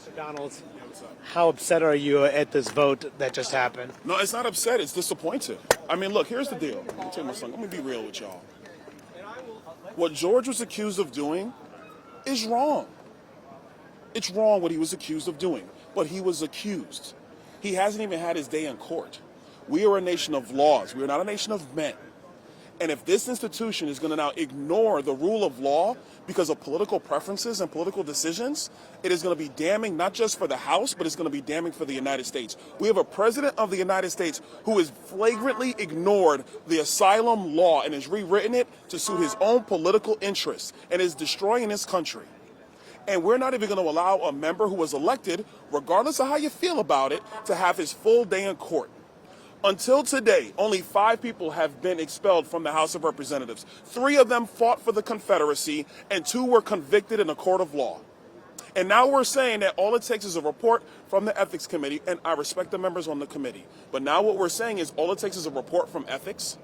Mr. Donalds, how upset are you at this vote that just happened? No, it's not upset. It's disappointed. I mean, look, here's the deal. Let me tell you my son. Let me be real with y'all. What George was accused of doing is wrong. It's wrong what he was accused of doing, but he was accused. He hasn't even had his day in court. We are a nation of laws. We are not a nation of men. And if this institution is going to now ignore the rule of law because of political preferences and political decisions, it is going to be damning not just for the House, but it's going to be damning for the United States. We have a president of the United States who has flagrantly ignored the asylum law and has rewritten it to suit his own political interests and is destroying this country. And we're not even going to allow a member who was elected, regardless of how you feel about it, to have his full day in court. Until today, only 5 people have been expelled from the House of Representatives. 3 of them fought for the Confederacy, and 2 were convicted in a court of law. And now we're saying that all it takes is a report from the Ethics Committee, and I respect the members on the committee. But now what we're saying is all it takes is a report from Ethics,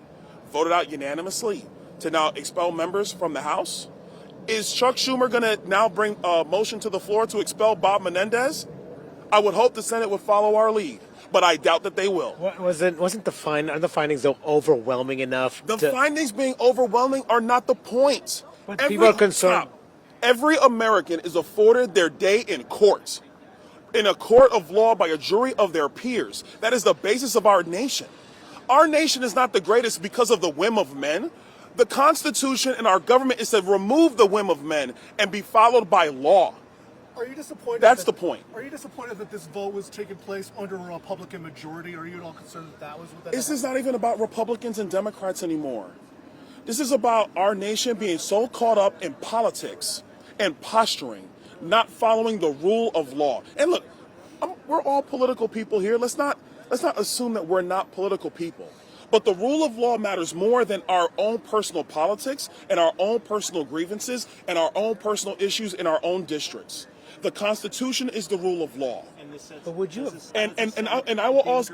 voted out unanimously, to now expel members from the House. Is Chuck Schumer going to now bring a motion to the floor to expel Bob Menendez? I would hope the Senate would follow our lead, but I doubt that they will. Wasn't the findings though overwhelming enough? The findings being overwhelming are not the point. But people are concerned. Every American is afforded their day in court, in a court of law by a jury of their peers. That is the basis of our nation. Our nation is not the greatest because of the whim of men. The Constitution and our government is to remove the whim of men and be followed by law. Are you disappointed? That's the point. Are you disappointed that this vote was taking place under a Republican majority? Are you at all concerned that was what that This is not even about Republicans and Democrats anymore. This is about our nation being so caught up in politics and posturing, not following the rule of law. And look, we're all political people here. Let's not assume that we're not political people. But the rule of law matters more than our own personal politics and our own personal grievances and our own personal issues in our own districts. The Constitution is the rule of law. But would you? I will also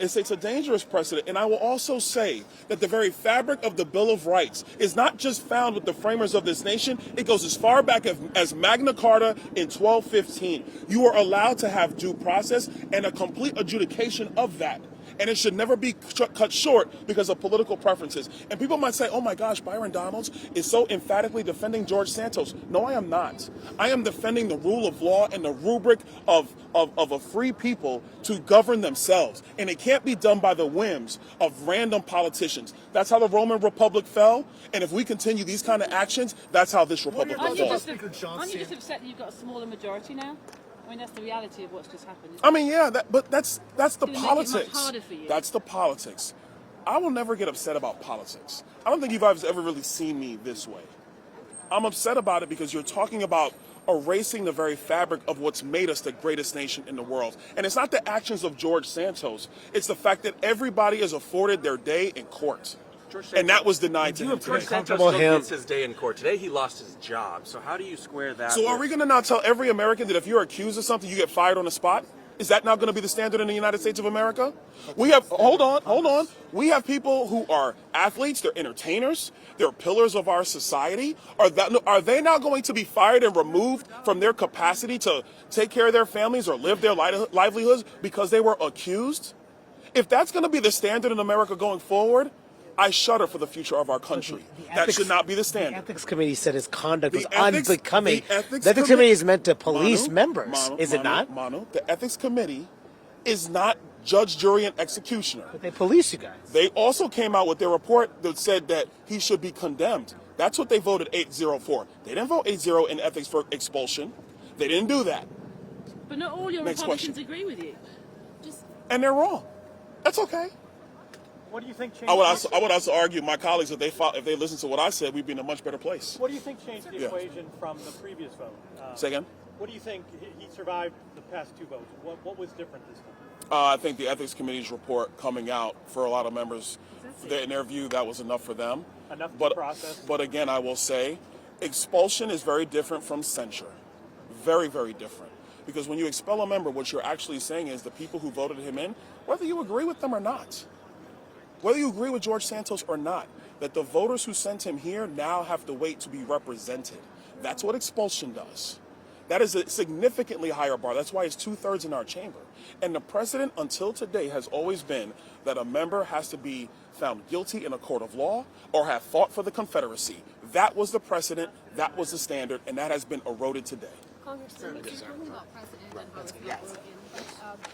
it's a dangerous precedent. And I will also say that the very fabric of the Bill of Rights is not just found with the framers of this nation. It goes as far back as Magna Carta in 1215. You are allowed to have due process and a complete adjudication of that. And it should never be cut short because of political preferences. And people might say, oh my gosh, Byron Donalds is so emphatically defending George Santos. No, I am not. I am defending the rule of law and the rubric of a free people to govern themselves. And it can't be done by the whims of random politicians. That's how the Roman Republic fell. And if we continue these kind of actions, that's how this republic will fall. Aren't you just upset that you've got a smaller majority now? I mean, that's the reality of what's just happened. I mean, yeah, but that's the It's politics. make it much harder for you. That's the politics. I will never get upset about politics. I don't think you guys have ever really seen me this way. I'm upset about it because you're talking about erasing the very fabric of what's made us the greatest nation in the world. And it's not the actions of George Santos. It's the fact that everybody is afforded their day in court. And that was denied to him today. George Santos still gets his day in court. Today he lost his job. So how do you square that? So are we going to now tell every American that if you're accused of something, you get fired on the spot? Is that now going to be the standard in the United States of America? We have, hold on. We have people who are athletes, they're entertainers, they're pillars of our society. Are they now going to be fired and removed from their capacity to take care of their families or live their livelihoods because they were accused? If that's going to be the standard in America going forward, I shudder for the future of our country. That should not be the standard. The Ethics Committee said his conduct was ethics- unbecoming. the Ethics The Ethics Committee is meant to police Manu, members, is it not? Manu, the Ethics Committee is not judge, jury, and executioner. But they police you guys. They also came out with their report that said that he should be condemned. That's what they voted 8-0 for. They didn't vote 8-0 in ethics for expulsion. They didn't do that. But not all your Next Republicans question. agree with you. And they're wrong. That's okay. What do you think changed? I would also argue, my colleagues, if they listen to what I said, we'd be in a much better place. What do you think changed the equation from the previous vote? Say again? What do you think he survived the past 2 votes? What was different this time? I think the Ethics Committee's report coming out for a lot of members, in their view, that was enough for them. Enough to process? But again, I will say, expulsion is very different from censure. Very, very different. Because when you expel a member, what you're actually saying is the people who voted him in, whether you agree with them or not, whether you agree with George Santos or not, that the voters who sent him here now have to wait to be represented. That's what expulsion does. That is a significantly higher bar. That's why it's 2/3 in our chamber. And the precedent until today has always been that a member has to be found guilty in a court of law or have fought for the Confederacy. That was the precedent, that was the standard, and that has been eroded today. Congressman, if you're talking about precedent and how it's not working,